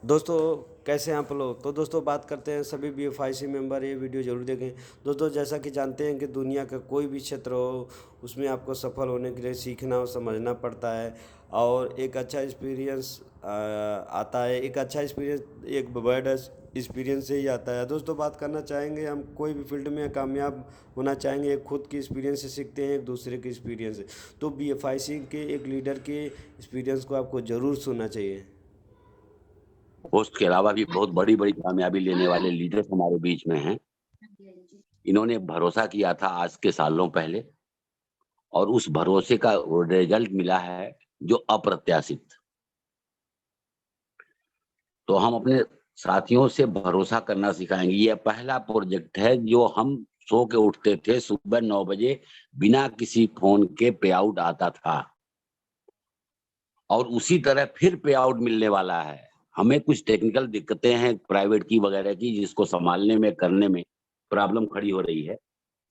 दोस्तों, कैसे हैं आप लोग? तो दोस्तों, बात करते हैं सभी BFIC मेंबर, ये वीडियो ज़रूर देखें। दोस्तों, जैसा कि जानते हैं कि दुनिया का कोई भी क्षेत्र हो, उसमें आपको सफल होने के लिए सीखना और समझना पड़ता है। और एक अच्छा एक्सपीरियंस आता है। एक अच्छा एक्सपीरियंस एक बैड एक्सपीरियंस से ही आता है। दोस्तों, बात करना चाहेंगे, हम कोई भी फील्ड में कामयाब होना चाहेंगे, एक खुद की एक्सपीरियंस से सीखते हैं, एक दूसरे के एक्सपीरियंस से। तो BFIC के एक लीडर के एक्सपीरियंस को आपको ज़रूर सुनना चाहिए। पोस्ट के अलावा भी बहुत बड़ी बड़ी कामयाबी लेने वाले लीडर्स हमारे बीच में हैं। इन्होंने भरोसा किया था आज के सालों पहले, और उस भरोसे का रिजल्ट मिला है जो अप्रत्याशित। तो हम अपने साथियों से भरोसा करना सिखाएंगे। ये पहला प्रोजेक्ट है जो हम सो के उठते थे सुबह 9 बजे, बिना किसी फोन के पे आउट आता था, और उसी तरह फिर पे आउट मिलने वाला है। हमें कुछ टेक्निकल दिक्कतें हैं प्राइवेट की वगैरह की, जिसको संभालने में करने में प्रॉब्लम खड़ी हो रही है,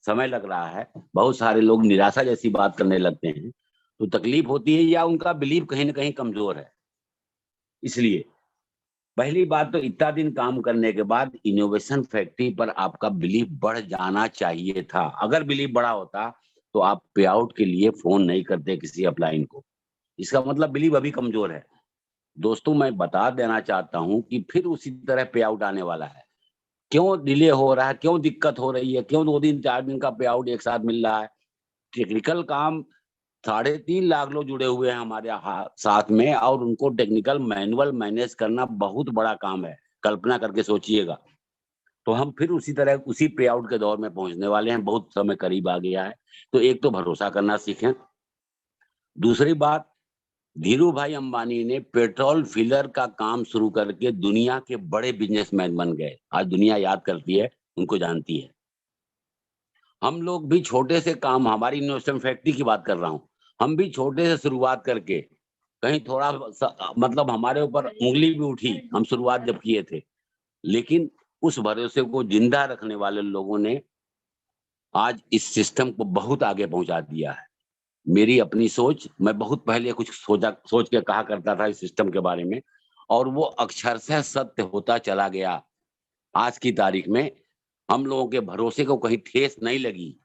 समय लग रहा है। बहुत सारे लोग निराशा जैसी बात करने लगते हैं, तो तकलीफ होती है, या उनका बिलीव कहीं न कहीं कमज़ोर है। इसलिए पहली बात तो इतना दिन काम करने के बाद इनोवेशन फैक्ट्री पर आपका बिलीव बढ़ जाना चाहिए था। अगर बिलीव बढ़ा होता, तो आप पे आउट के लिए फ़ोन नहीं करते किसी अपलाइन को। इसका मतलब बिलीव अभी कमज़ोर है। दोस्तों, मैं बता देना चाहता हूँ कि फिर उसी तरह पे आउट आने वाला है। क्यों डिले हो रहा है? क्यों दिक्कत हो रही है? क्यों 2 दिन 4 दिन का पे आउट एक साथ मिल रहा है? टेक्निकल काम 3.5 लाख लोग जुड़े हुए हैं हमारे साथ में, और उनको टेक्निकल मैनुअल मैनेज करना बहुत बड़ा काम है। कल्पना करके सोचिएगा। तो हम फिर उसी तरह उसी पे आउट के दौर में पहुँचने वाले हैं, बहुत समय करीब आ गया है। तो एक तो भरोसा करना सीखें। दूसरी बात, धीरू भाई अंबानी ने पेट्रोल फिलर का काम शुरू करके दुनिया के बड़े बिज़नेसमैन बन गए। आज दुनिया याद करती है, उनको जानती है। हम लोग भी छोटे से काम, हमारी इनोवेशन फैक्ट्री की बात कर रहा हूँ। हम भी छोटे से शुरुआत करके कहीं थोड़ा मतलब हमारे ऊपर उँगली भी उठी, हम शुरुआत जब किए थे। लेकिन उस भरोसे को ज़िंदा रखने वाले लोगों ने आज इस सिस्टम को बहुत आगे पहुँचा दिया है। मेरी अपनी सोच, मैं बहुत पहले कुछ सोच के कहा करता था इस सिस्टम के बारे में, और वो अक्षरशः सत्य होता चला गया। आज की तारीख में हम लोगों के भरोसे को कहीं ठेस नहीं लगी,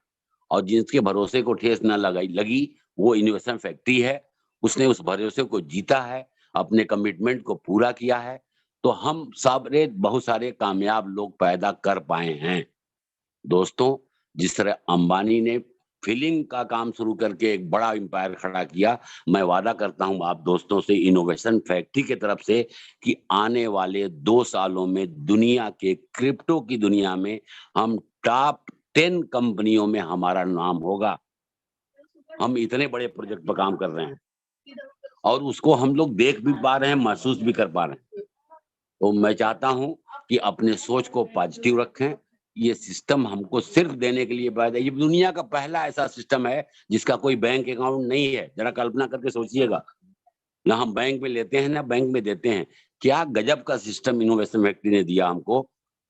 और जिसके भरोसे को ठेस ना लगी, वो इनोवेशन फैक्ट्री है। उसने उस भरोसे को जीता है, अपने कमिटमेंट को पूरा किया है। तो हम सारे बहुत सारे कामयाब लोग पैदा कर पाए हैं। दोस्तों, जिस तरह अंबानी ने फिलिंग का काम शुरू करके एक बड़ा एम्पायर खड़ा किया, मैं वादा करता हूँ आप दोस्तों से इनोवेशन फैक्ट्री की तरफ से कि आने वाले 2 सालों में दुनिया के क्रिप्टो की दुनिया में हम टॉप 10 कंपनियों में हमारा नाम होगा। हम इतने बड़े प्रोजेक्ट पर काम कर रहे हैं, और उसको हम लोग देख भी पा रहे हैं, महसूस भी कर पा रहे हैं। तो मैं चाहता हूँ कि अपने सोच को पॉजिटिव रखें। ये सिस्टम हमको सिर्फ़ देने के लिए पैदा, ये दुनिया का पहला ऐसा सिस्टम है जिसका कोई बैंक अकाउंट नहीं है। ज़रा कल्पना करके सोचिएगा। ना हम बैंक में लेते हैं, ना बैंक में देते हैं। क्या गज़ब का सिस्टम इनोवेशन फैक्ट्री ने दिया हमको,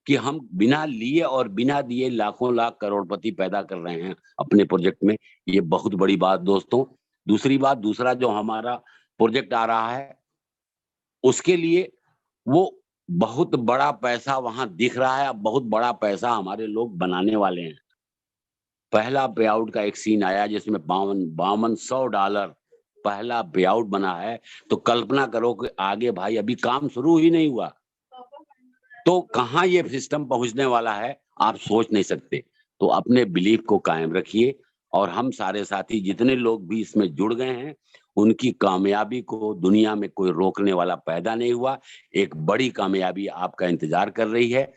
कि हम बिना लिए और बिना दिए लाखों लाख करोड़पति पैदा कर रहे हैं अपने प्रोजेक्ट में। ये बहुत बड़ी बात दोस्तों। दूसरी बात, दूसरा जो हमारा प्रोजेक्ट आ रहा है, उसके लिए वो बहुत बड़ा पैसा वहाँ दिख रहा है। अब बहुत बड़ा पैसा हमारे लोग बनाने वाले हैं। पहला पे आउट का एक सीन आया जिसमें $5200 पहला पे आउट बना है। तो कल्पना करो कि आगे भाई अभी काम शुरू ही नहीं हुआ, तो कहाँ ये सिस्टम पहुँचने वाला है, आप सोच नहीं सकते। तो अपने बिलीफ को कायम रखिए, और हम सारे साथी जितने लोग भी इसमें जुड़ गए हैं, उनकी कामयाबी को दुनिया में कोई रोकने वाला पैदा नहीं हुआ। एक बड़ी कामयाबी आपका इंतज़ार कर रही है।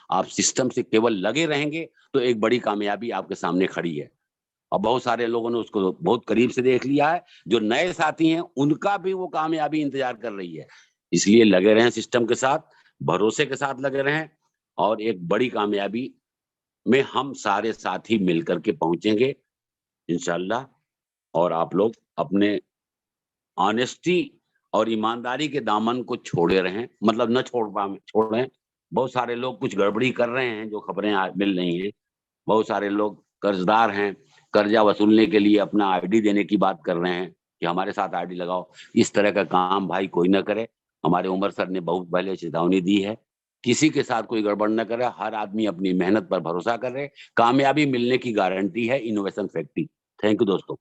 आप सिस्टम से केवल लगे रहेंगे, तो एक बड़ी कामयाबी आपके सामने खड़ी है। और बहुत सारे लोगों ने उसको बहुत करीब से देख लिया है। जो नए साथी हैं, उनका भी वो कामयाबी इंतज़ार कर रही है। इसलिए लगे रहें सिस्टम के साथ, भरोसे के साथ लगे रहें, और एक बड़ी कामयाबी में हम सारे साथी मिलकर के पहुँचेंगे इंशाअल्लाह। और आप लोग अपने ऑनेस्टी और ईमानदारी के दामन को छोड़े रहें, मतलब न छोड़ें। बहुत सारे लोग कुछ गड़बड़ी कर रहे हैं, जो खबरें मिल रही हैं। बहुत सारे लोग कर्ज़दार हैं, कर्ज़ा वसूलने के लिए अपना आईडी देने की बात कर रहे हैं कि हमारे साथ आईडी लगाओ। इस तरह का काम भाई कोई ना करे। हमारे उमर सर ने बहुत पहले चेतावनी दी है। किसी के साथ कोई गड़बड़ न करे, हर आदमी अपनी मेहनत पर भरोसा करे, कामयाबी मिलने की गारंटी है इनोवेशन फैक्ट्री। थैंक यू दोस्तों।